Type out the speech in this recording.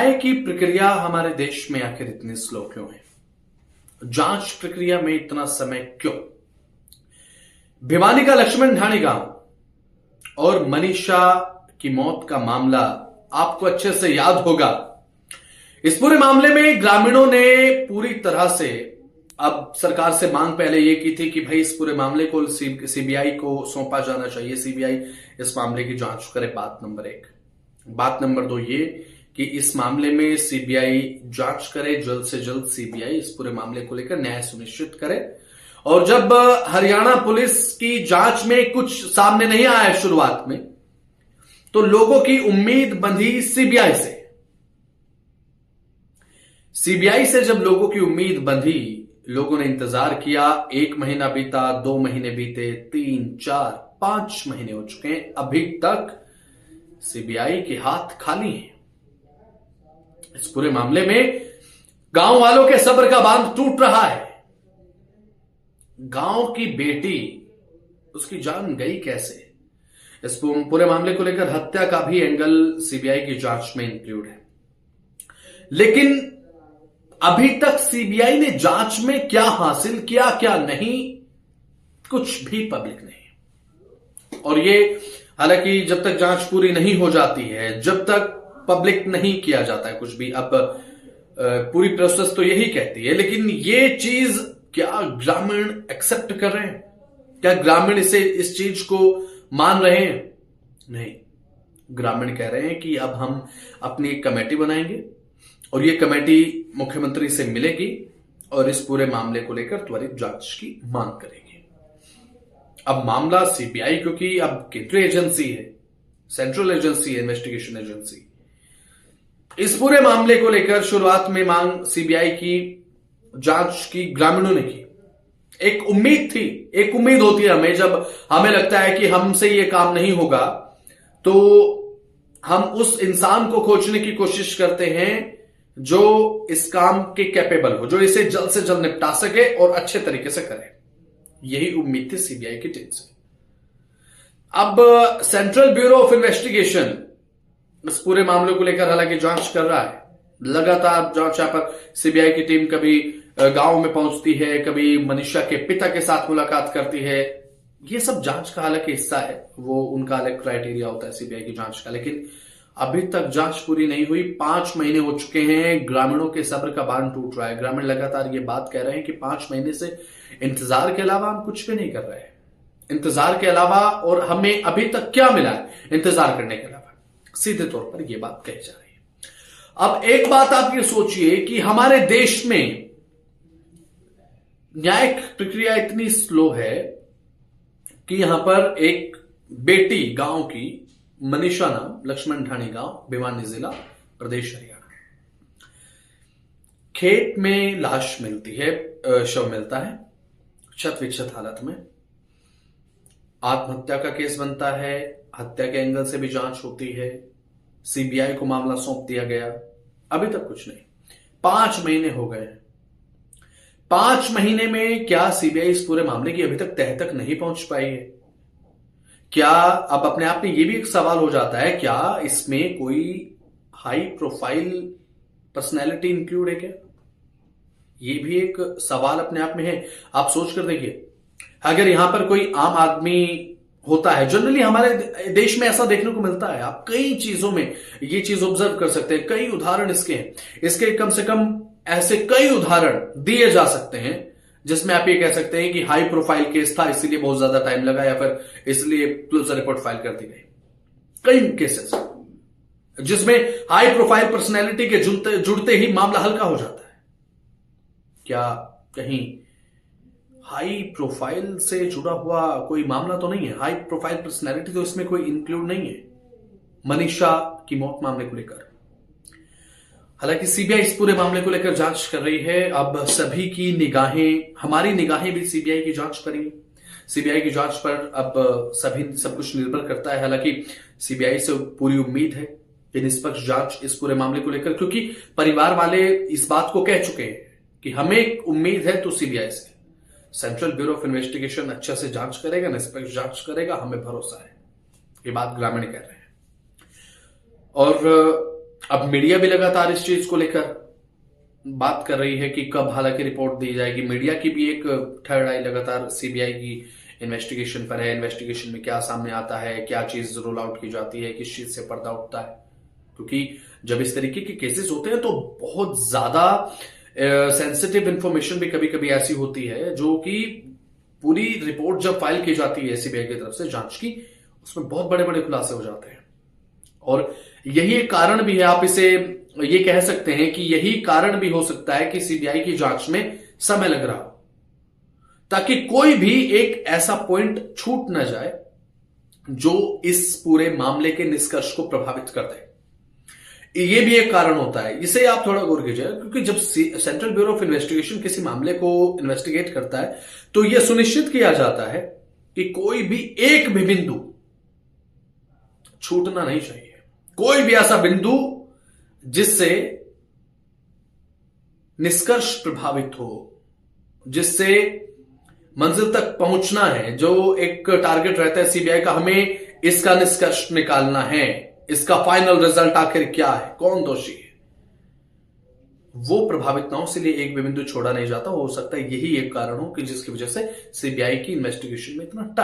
न्याय की प्रक्रिया हमारे देश में आखिर इतनी स्लो क्यों है? जांच प्रक्रिया में इतना समय क्यों? भिवानी का लक्ष्मण ढाणी गांव और मनीषा की मौत का मामला आपको अच्छे से याद होगा। इस पूरे मामले में ग्रामीणों ने पूरी तरह से अब सरकार से मांग पहले यह की थी कि भाई इस पूरे मामले को सीबीआई को सौंपा जाना चाहिए, सीबीआई इस मामले की जांच करे। बात नंबर 1। बात नंबर 2 ये कि इस मामले में सीबीआई जांच करे, जल्द से जल्द सीबीआई इस पूरे मामले को लेकर न्याय सुनिश्चित करे। और जब हरियाणा पुलिस की जांच में कुछ सामने नहीं आया शुरुआत में, तो लोगों की उम्मीद बंधी सीबीआई से। सीबीआई से जब लोगों की उम्मीद बंधी, लोगों ने इंतजार किया। 1 महीना बीता, 2 महीने बीते, 3, 4, 5 महीने हो चुके हैं। अभी तक सीबीआई के हाथ खाली हैं। इस पूरे मामले में गांव वालों के सब्र का बांध टूट रहा है। गांव की बेटी, उसकी जान गई कैसे? इस पूरे मामले को लेकर हत्या का भी एंगल सीबीआई की जांच में इंक्लूड है। लेकिन अभी तक सीबीआई ने जांच में क्या हासिल किया, क्या नहीं, कुछ भी पब्लिक नहीं। और ये हालांकि जब तक जांच पूरी नहीं हो जाती है, जब तक पब्लिक नहीं किया जाता है कुछ भी, अब पूरी प्रोसेस तो यही कहती है, लेकिन ये चीज क्या ग्रामीण एक्सेप्ट कर रहे हैं? क्या ग्रामीण इस चीज को मान रहे हैं? नहीं, ग्रामीण कह रहे हैं कि अब हम अपनी एक कमेटी बनाएंगे और ये कमेटी मुख्यमंत्री से मिलेगी और इस पूरे मामले को लेकर त्वरित जांच की मांग करेगी। अब मामला सीबीआई, क्योंकि अब केंद्रीय एजेंसी है, सेंट्रल एजेंसी है, इन्वेस्टिगेशन एजेंसी, इस पूरे मामले को लेकर शुरुआत में मांग सीबीआई की जांच की ग्रामीणों ने की। एक उम्मीद थी, एक उम्मीद होती है हमें, जब हमें लगता है कि हमसे ये काम नहीं होगा तो हम उस इंसान को खोजने की कोशिश करते हैं जो इस काम के कैपेबल हो, जो इसे जल्द से जल्द निपटा सके और अच्छे तरीके से करे। यही उम्मीद थी सीबीआई की टीम से। अब सेंट्रल ब्यूरो ऑफ इन्वेस्टिगेशन इस पूरे मामले को लेकर हालांकि जांच कर रहा है। लगातार जांच यहाँ पर सीबीआई की टीम कभी गांव में पहुंचती है, कभी मनीषा के पिता के साथ मुलाकात करती है। ये सब जांच का हालांकि हिस्सा है, वो उनका अलग क्राइटेरिया होता है सीबीआई की जांच का। लेकिन अभी तक जांच पूरी नहीं हुई। 5 महीने हो चुके हैं। ग्रामीणों के सब्र का बांध टूट रहा है। ग्रामीण लगातार ये बात कह रहे हैं कि 5 महीने से इंतजार के अलावा हम कुछ भी नहीं कर रहे हैं। इंतजार के अलावा और हमें अभी तक क्या मिला है इंतजार करने के अलावा? सीधे तौर पर यह बात कही जा रही है। अब एक बात आप ये सोचिए कि हमारे देश में न्यायिक प्रक्रिया इतनी स्लो है कि यहां पर एक बेटी गांव की, मनीषा नाम, लक्ष्मण ढाणी गांव, भिवानी जिला, प्रदेश हरियाणा, खेत में लाश मिलती है, शव मिलता है क्षत विक्षत हालत में। आत्महत्या का केस बनता है, हत्या के एंगल से भी जांच होती है, सीबीआई को मामला सौंप दिया गया। अभी तक कुछ नहीं। 5 महीने हो गए। 5 महीने में क्या सीबीआई इस पूरे मामले की अभी तक तह तक नहीं पहुंच पाई है? क्या अब अपने आप में यह भी एक सवाल हो जाता है, क्या इसमें कोई हाई प्रोफाइल पर्सनैलिटी इंक्लूड है क्या? यह भी एक सवाल अपने आप में है। आप सोच कर देखिए, अगर यहां पर कोई आम आदमी होता है, जनरली हमारे देश में ऐसा देखने को मिलता है। आप कई चीजों में ये चीज ऑब्जर्व कर सकते हैं। कई उदाहरण इसके हैं। इसके कम से कम ऐसे कई उदाहरण दिए जा सकते हैं जिसमें आप ये कह सकते हैं कि हाई प्रोफाइल केस था, इसलिए बहुत ज्यादा टाइम लगा, या फिर इसलिए पुलिस रिपोर्ट फाइल कर दी गई। कई केसेस जिसमें हाई प्रोफाइल पर्सनैलिटी के जुड़ते ही मामला हल्का हो जाता है। क्या कहीं हाई प्रोफाइल से जुड़ा हुआ कोई मामला तो नहीं है? हाई प्रोफाइल पर्सनैलिटी तो इसमें कोई इंक्लूड नहीं है मनीषा की मौत मामले को लेकर। हालांकि सीबीआई इस पूरे मामले को लेकर जांच कर रही है। अब सभी की निगाहें, हमारी निगाहें भी सीबीआई की जांच पर ही। सीबीआई की जांच पर अब सब कुछ निर्भर करता है। हालांकि सीबीआई से पूरी उम्मीद है कि निष्पक्ष जांच इस पूरे मामले को लेकर, क्योंकि परिवार वाले इस बात को कह चुके हैं कि हमें उम्मीद है तो सीबीआई से, सेंट्रल ब्यूरो ऑफ इन्वेस्टिगेशन अच्छे से जांच करेगा, निष्पक्ष जांच करेगा, हमें भरोसा है। ये बात ग्रामीण कह रहे हैं। और अब मीडिया भी लगातार इस चीज को लेकर बात कर रही है कि कब हालांकि रिपोर्ट दी जाएगी। मीडिया की भी एक थर्ड आई लगातार सीबीआई की इन्वेस्टिगेशन पर है। इन्वेस्टिगेशन में क्या सामने आता है, क्या चीज रोल आउट की जाती है, किस चीज से पर्दा उठता है, क्योंकि जब इस तरीके के केसेस होते हैं तो बहुत ज्यादा सेंसिटिव इंफॉर्मेशन भी कभी कभी ऐसी होती है जो कि पूरी रिपोर्ट जब फाइल की जाती है सीबीआई की तरफ से जांच की, उसमें बहुत बड़े बड़े खुलासे हो जाते हैं। और यही एक कारण भी है, आप इसे ये कह सकते हैं कि यही कारण भी हो सकता है कि सीबीआई की जांच में समय लग रहा हो, ताकि कोई भी एक ऐसा पॉइंट छूट ना जाए जो इस पूरे मामले के निष्कर्ष को प्रभावित कर दे। ये भी एक कारण होता है, इसे आप थोड़ा गौर कीजिए, क्योंकि जब सेंट्रल ब्यूरो ऑफ इन्वेस्टिगेशन किसी मामले को इन्वेस्टिगेट करता है तो यह सुनिश्चित किया जाता है कि कोई भी एक भी बिंदु छूटना नहीं चाहिए। कोई भी ऐसा बिंदु जिससे निष्कर्ष प्रभावित हो, जिससे मंजिल तक पहुंचना है, जो एक टारगेट रहता है सीबीआई का, हमें इसका निष्कर्ष निकालना है, इसका फाइनल रिजल्ट आखिर क्या है, कौन दोषी है, वो प्रभावित ना हो, इसलिए एक भी बिंदु छोड़ा नहीं जाता। हो सकता है यही एक कारण हो कि जिसकी वजह से सीबीआई की इन्वेस्टिगेशन में इतना टाइम